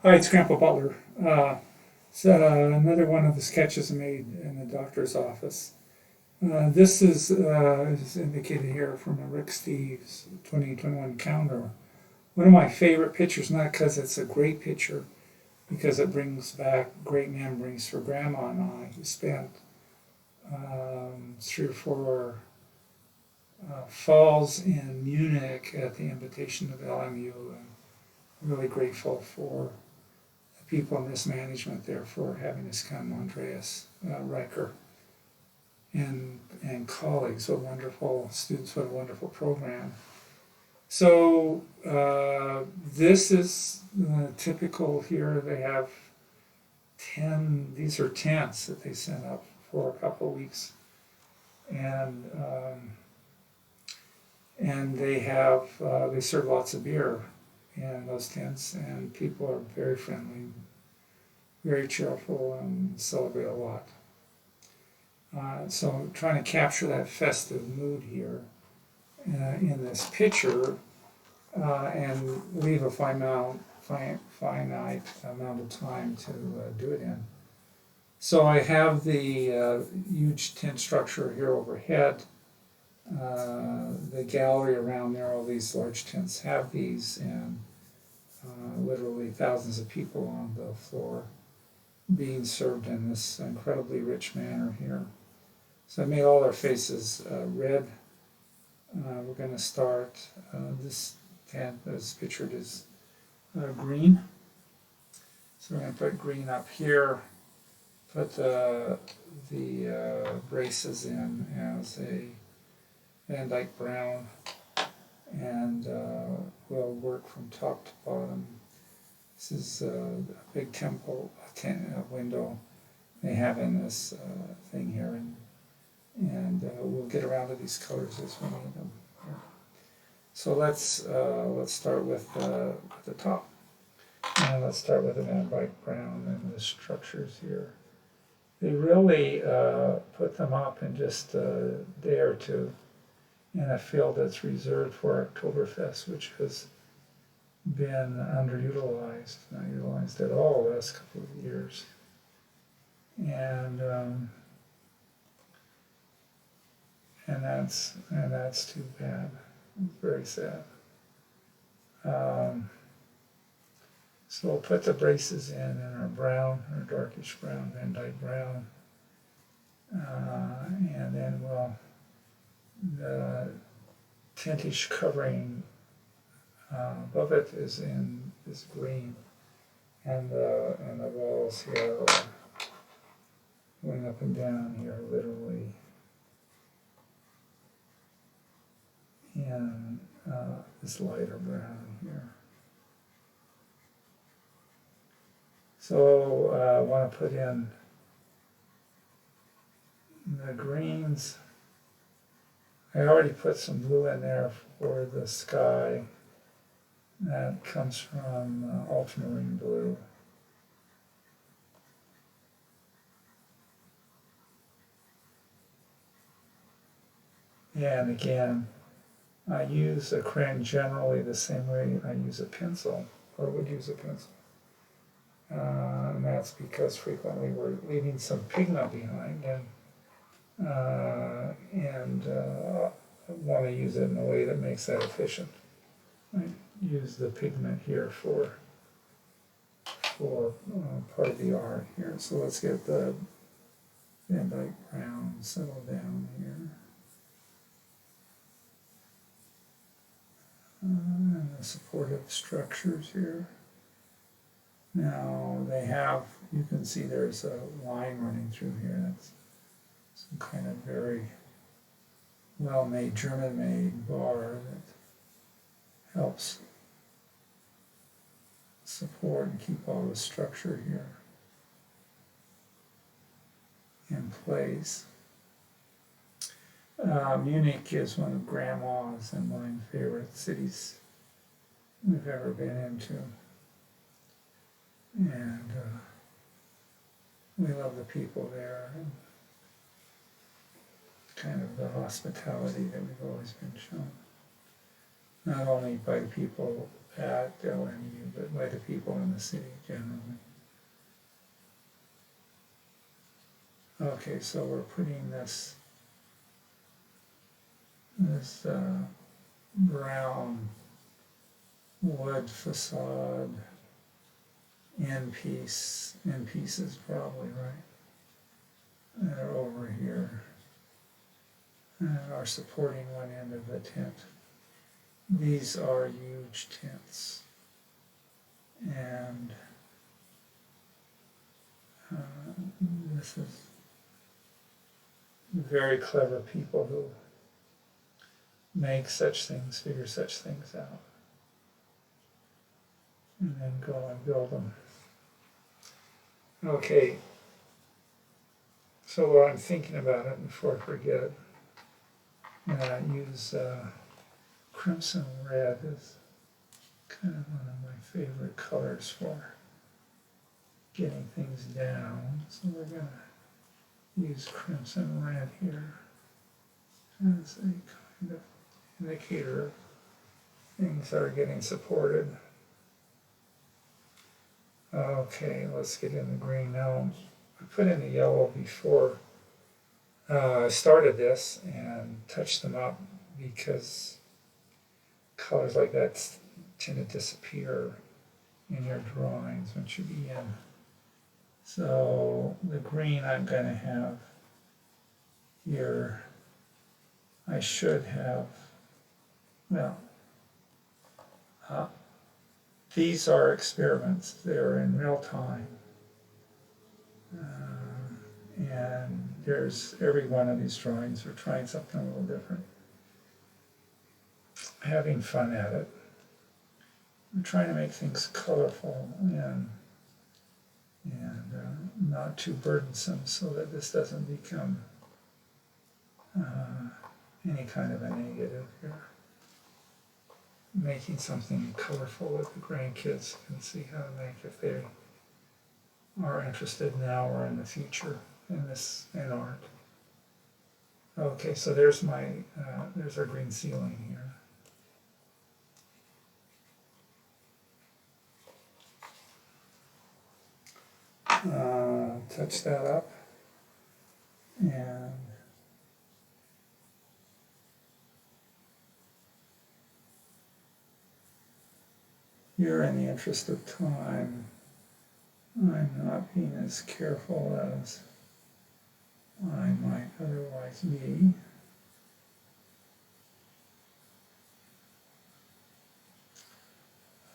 Hi, it's Grandpa Butler. It's another one of the sketches I made in the doctor's office. This is indicated here from a Rick Steves 2021 calendar. One of my favorite pictures, not because it's a great picture, because it brings back great memories for Grandma and I, who spent 3 or 4 falls in Munich at the invitation of LMU. And I'm really grateful for people in this management there for having us come, Andreas Riker and colleagues. What wonderful students, what a wonderful program. So this is typical here. They have 10, these are tents that they sent up for a couple of weeks. And they serve lots of beer in those tents, and people are very friendly, very cheerful, and celebrate a lot. So trying to capture that festive mood here in this picture and leave a finite amount of time to do it in. So I have the huge tent structure here overhead. The gallery around there, all these large tents have these, and literally thousands of people on the floor being served in this incredibly rich manner here. So I made all their faces red. We're going to start this tent as pictured as green. So we're going to put green up here, put the braces in as a Van Dyke brown, and we'll work from top to bottom. This is a big temple window they have in this thing here, and we'll get around to these colors as we need them. Here. So let's start with the top, and let's start with the Van Dyke brown and the structures here. They really put them up in just a day or two in a field that's reserved for Oktoberfest, which has been underutilized, not utilized at all the last couple of years. And that's too bad. It's very sad. So we'll put the braces in our brown, our darkish brown, Van Dyke brown, and then the tintish covering above it is in this green, and the walls here are going up and down here, literally, in this lighter brown here. So I want to put in the greens. I already put some blue in there for the sky. That comes from ultramarine blue. And again, I use a crayon generally the same way I use a pencil, or would use a pencil. And that's because frequently we're leaving some pigment behind, and want to use it in a way that makes that efficient. I use the pigment here for part of the art here. So let's get the Van Dyke brown settled down here. And the supportive structures here. Now they have, you can see there's a line running through here. That's some kind of very well-made, German-made bar that helps support and keep all the structure here in place. Munich is one of Grandma's and my favorite cities we've ever been into. And we love the people there and kind of the hospitality that we've always been shown. Not only by the people at LMU, but by the people in the city generally. Okay, so we're putting this brown wood facade end pieces probably, right? They're over here and are supporting one end of the tent. These are huge tents, and this is very clever people who make such things, figure such things out, and then go and build them. Okay, so while I'm thinking about it, before I forget, I use crimson red is kind of one of my favorite colors for getting things down. So we're going to use crimson red here as a kind of indicator things are getting supported. Okay, let's get in the green now. I put in the yellow before I started this and touched them up because colors like that tend to disappear in your drawings once you begin. So the green I'm going to have here, I should have, well, these are experiments. They're in real time. And there's every one of these drawings, we're trying something a little different. Having fun at it. We're trying to make things colorful and not too burdensome so that this doesn't become any kind of a negative here. Making something colorful that the grandkids can see how to make if they are interested now or in the future in art. Okay, so there's there's our green ceiling here. Touch that up, and here, in the interest of time, I'm not being as careful as I might otherwise be.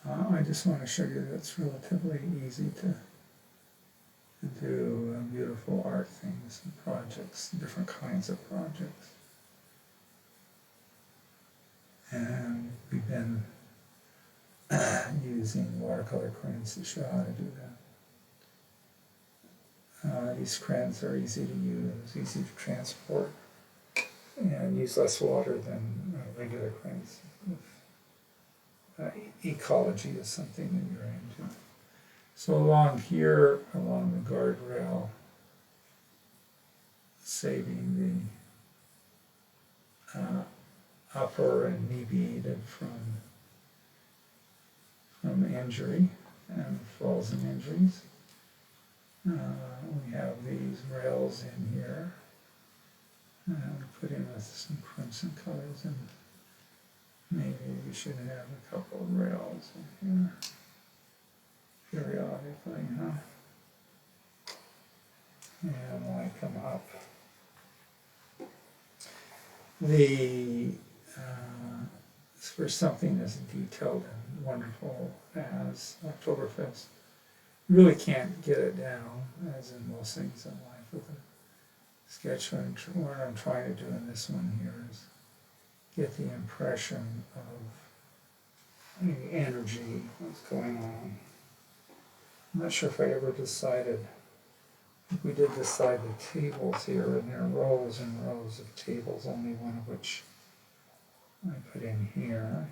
I just want to show you that it's relatively easy to do beautiful art things and projects, different kinds of projects. And we've been using watercolor crayons to show how to do that. These crayons are easy to use, easy to transport, and use less water than regular crayons. Ecology is something that you're into. So along here, along the guardrail, saving the upper and knee beaded from injury and falls and injuries. We have these rails in here. We put in with some crimson colors, and maybe we should have a couple of rails in here periodically, and light them up. For something as detailed and wonderful as Oktoberfest, you really can't get it down, as in most things in life, with a sketch. What I'm trying to do in this one here is get the impression of the energy that's going on. I'm not sure if I ever decided. I think we did decide the tables here, and there are rows and rows of tables, only one of which I put in here.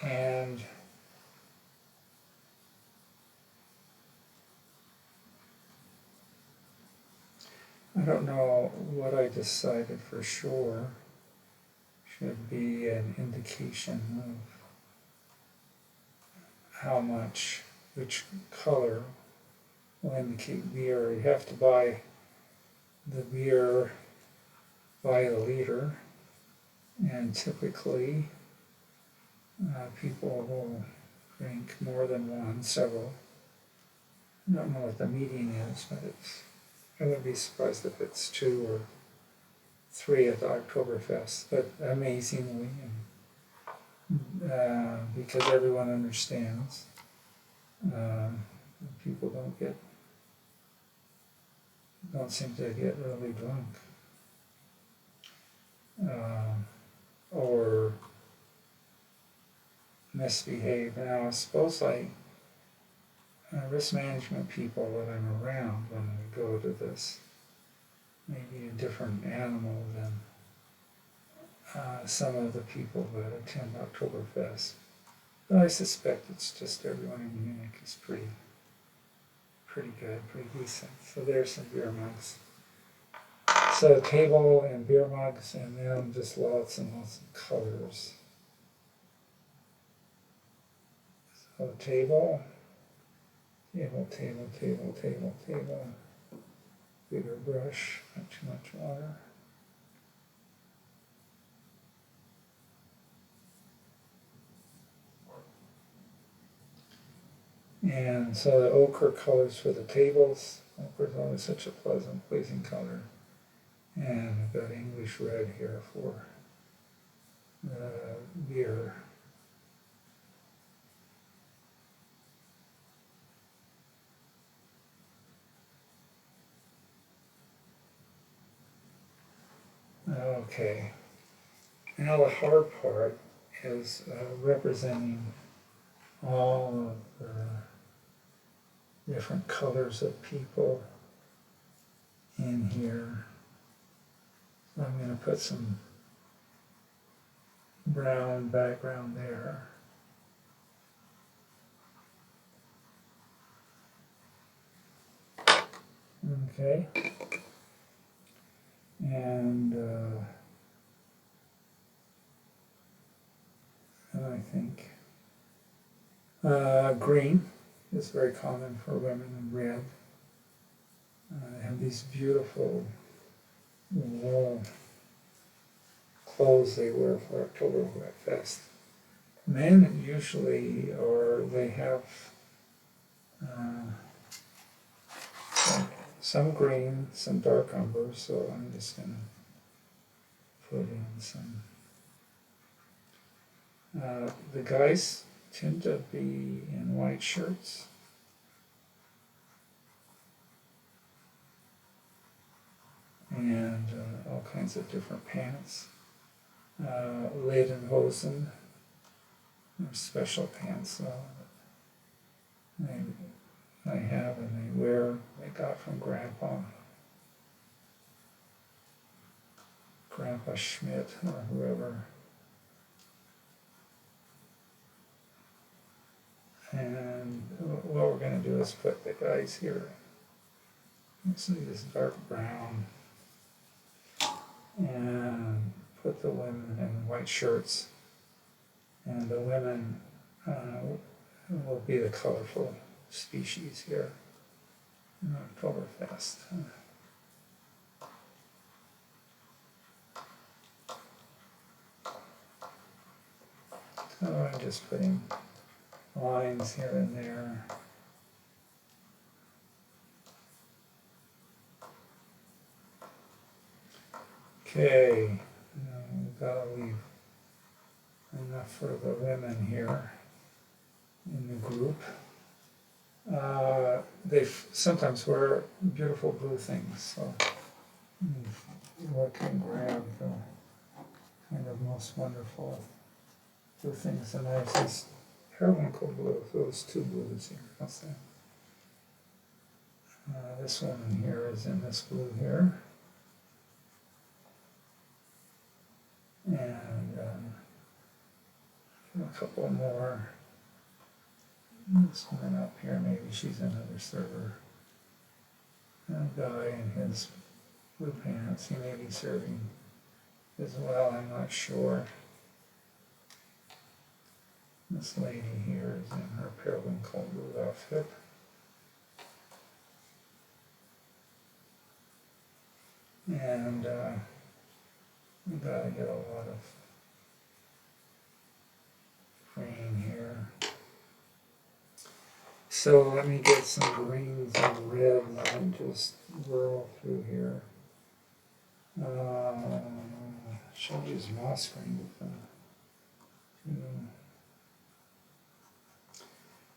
And I don't know what I decided for sure should be an indication of how much, which color will indicate beer. You have to buy the beer by the liter, and typically people will drink more than one, several. I don't know what the median is, but I wouldn't be surprised if it's 2 or 3 at the Oktoberfest, but amazingly, because everyone understands, people don't seem to get really drunk, or misbehave. Now, I suppose risk management people that I'm around when we go to this, maybe a different animal than some of the people that attend Oktoberfest. But I suspect it's just everyone in Munich is pretty good, pretty decent. So there's some beer mugs. So table and beer mugs, and then just lots and lots of colors. So table, table, table, table, table, table. Bigger brush, not too much water. And so the ochre colors for the tables. Ochre is always such a pleasant, pleasing color. And I've got English red here for the beer. Okay. Now the hard part is representing all of the different colors of people in here. So I'm going to put some brown background there. Okay. And I think green is very common for women, and red. They have these beautiful wool clothes they wear for Oktoberfest. Men usually, or they have some green, some dark umber, so I'm just going to put in some. The guys tend to be in white shirts. And all kinds of different pants. Lederhosen, special pants I have and they wear, they got from Grandpa Schmidt or whoever. And what we're going to do is put the guys here. Let's see this dark brown. And put the women in white shirts. And the women will be the colorful species here in Oktoberfest. So I'm just putting lines here and there. Okay, we've got to leave enough for the women here in the group. They sometimes wear beautiful blue things, so you can grab the kind of most wonderful blue things. And there's this periwinkle blue, so there's 2 blues here. What's that? This one in here is in this blue here. And a couple more. This one up here, maybe she's another server. A guy in his blue pants. He may be serving as well, I'm not sure. This lady here is in her periwinkle blue outfit. And we gotta get a lot of green here. So let me get some greens and reds and just whirl through here. Should use moss green.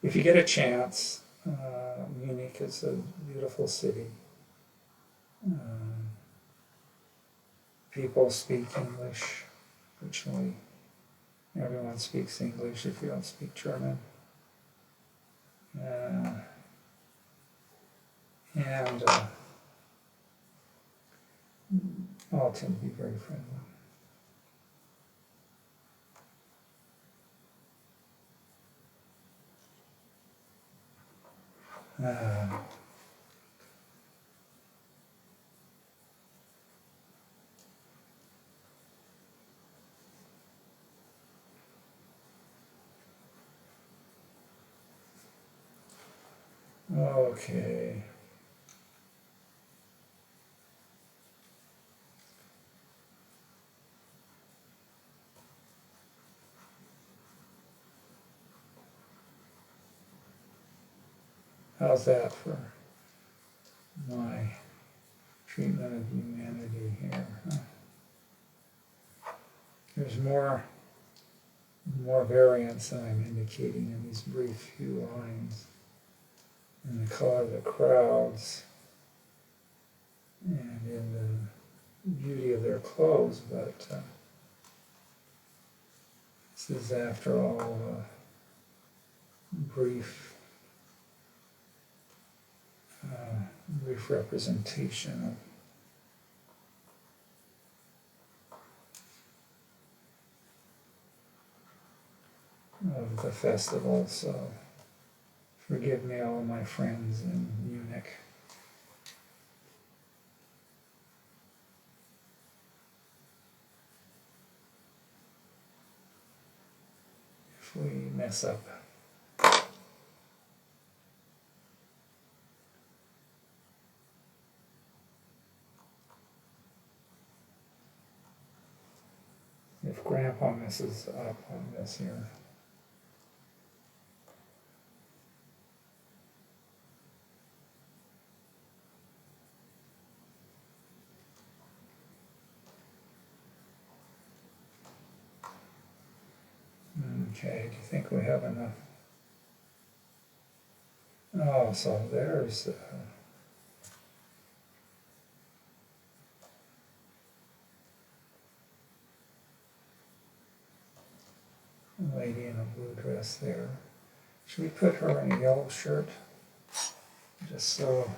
If you get a chance, Munich is a beautiful city. People speak English. Virtually everyone speaks English if you don't speak German. And all tend to be very friendly. Okay. How's that for my treatment of humanity here? Huh? There's more variance than I'm indicating in these brief few lines. In the color of the crowds and in the beauty of their clothes, but this is after all a brief representation of the festival, so forgive me, all my friends in Munich. If we mess up. If Grandpa messes up on this here. Okay, do you think we have enough? Oh, so there's a lady in a blue dress there. Should we put her in a yellow shirt? Just so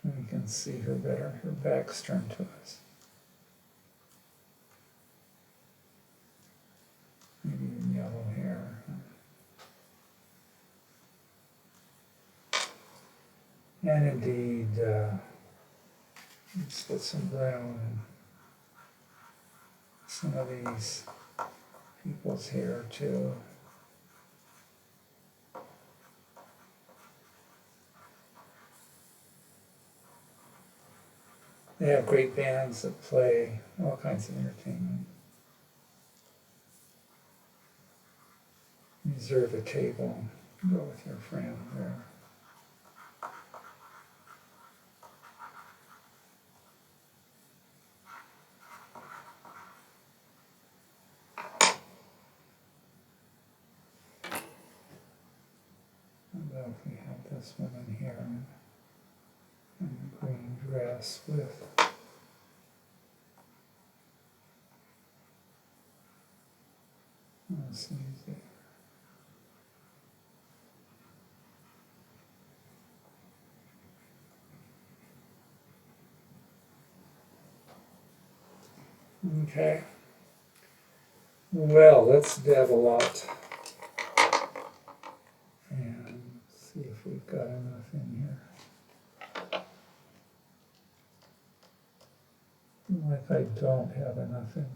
we can see her better. Her back's turned to us. Maybe even yellow hair. And indeed, let's get some brown in some of these people's hair too. They have great bands that play all kinds of entertainment. Reserve a table, go with your friend there. How about if we have this woman here in a green dress with let's see there. Okay. Well, let's dab a lot and see if we've got enough in here. If I don't have enough in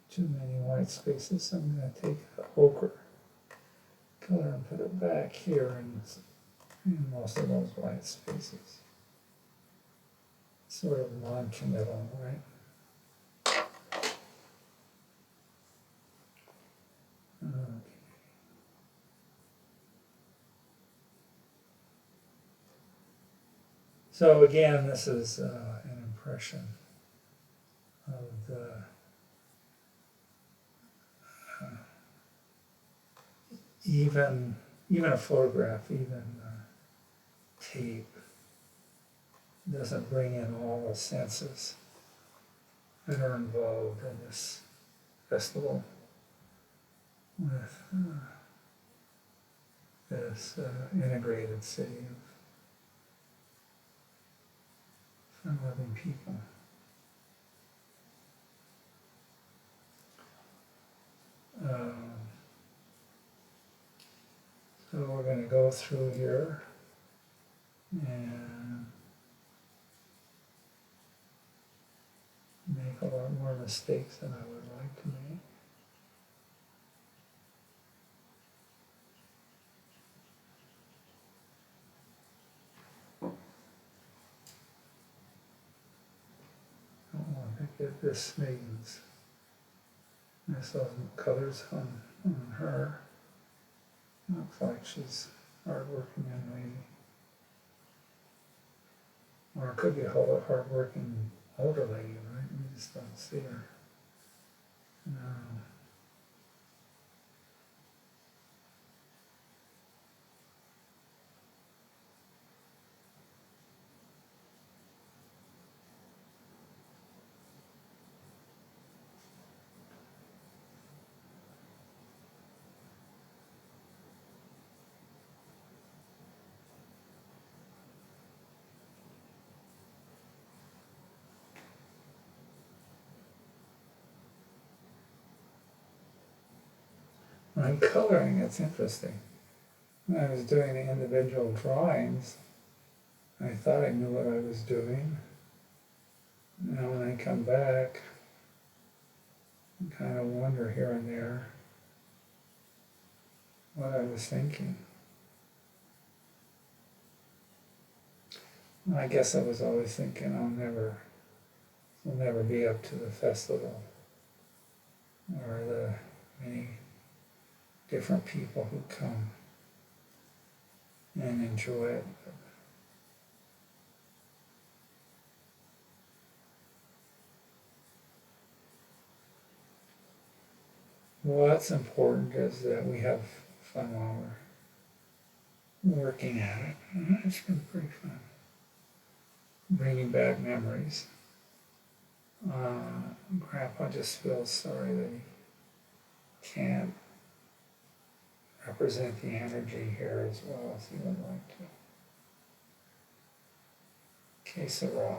too many white spaces, I'm going to take the ochre color and put it back here in most of those white spaces. Sort of non-committal, right? Okay. So again, this is an impression of the even a photograph, even tape doesn't bring in all the senses that are involved in this festival with this integrated city of fun-loving people. So we're going to go through here and make a lot more mistakes than I would like to make. I don't want to get this means. I saw some colors on her. Looks like she's hard-working young lady. Or it could be a hard-working older lady, right? We just don't see her. No. I'm coloring, it's interesting. When I was doing the individual drawings, I thought I knew what I was doing. Now when I come back, I kind of wonder here and there what I was thinking. I guess I was always thinking I'll never be up to the festival or the many different people who come and enjoy it. What's important is that we have fun while we're working at it. And it's been pretty fun. Bringing back memories. Grandpa just feels sorry that he can't represent the energy here as well as he would like to. Que sera.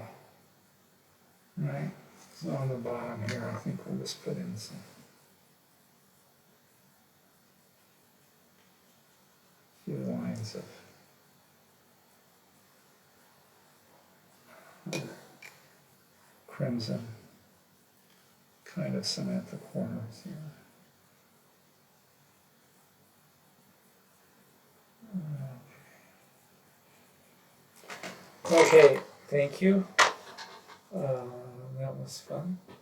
Right? So on the bottom here, I think we'll just put in some few lines of crimson, kind of cement the corners here. Okay, thank you. That was fun. I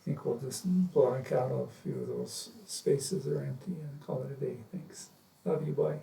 think we'll just blank out a few of those spaces that are empty and call it a day. Thanks. Love you, bye.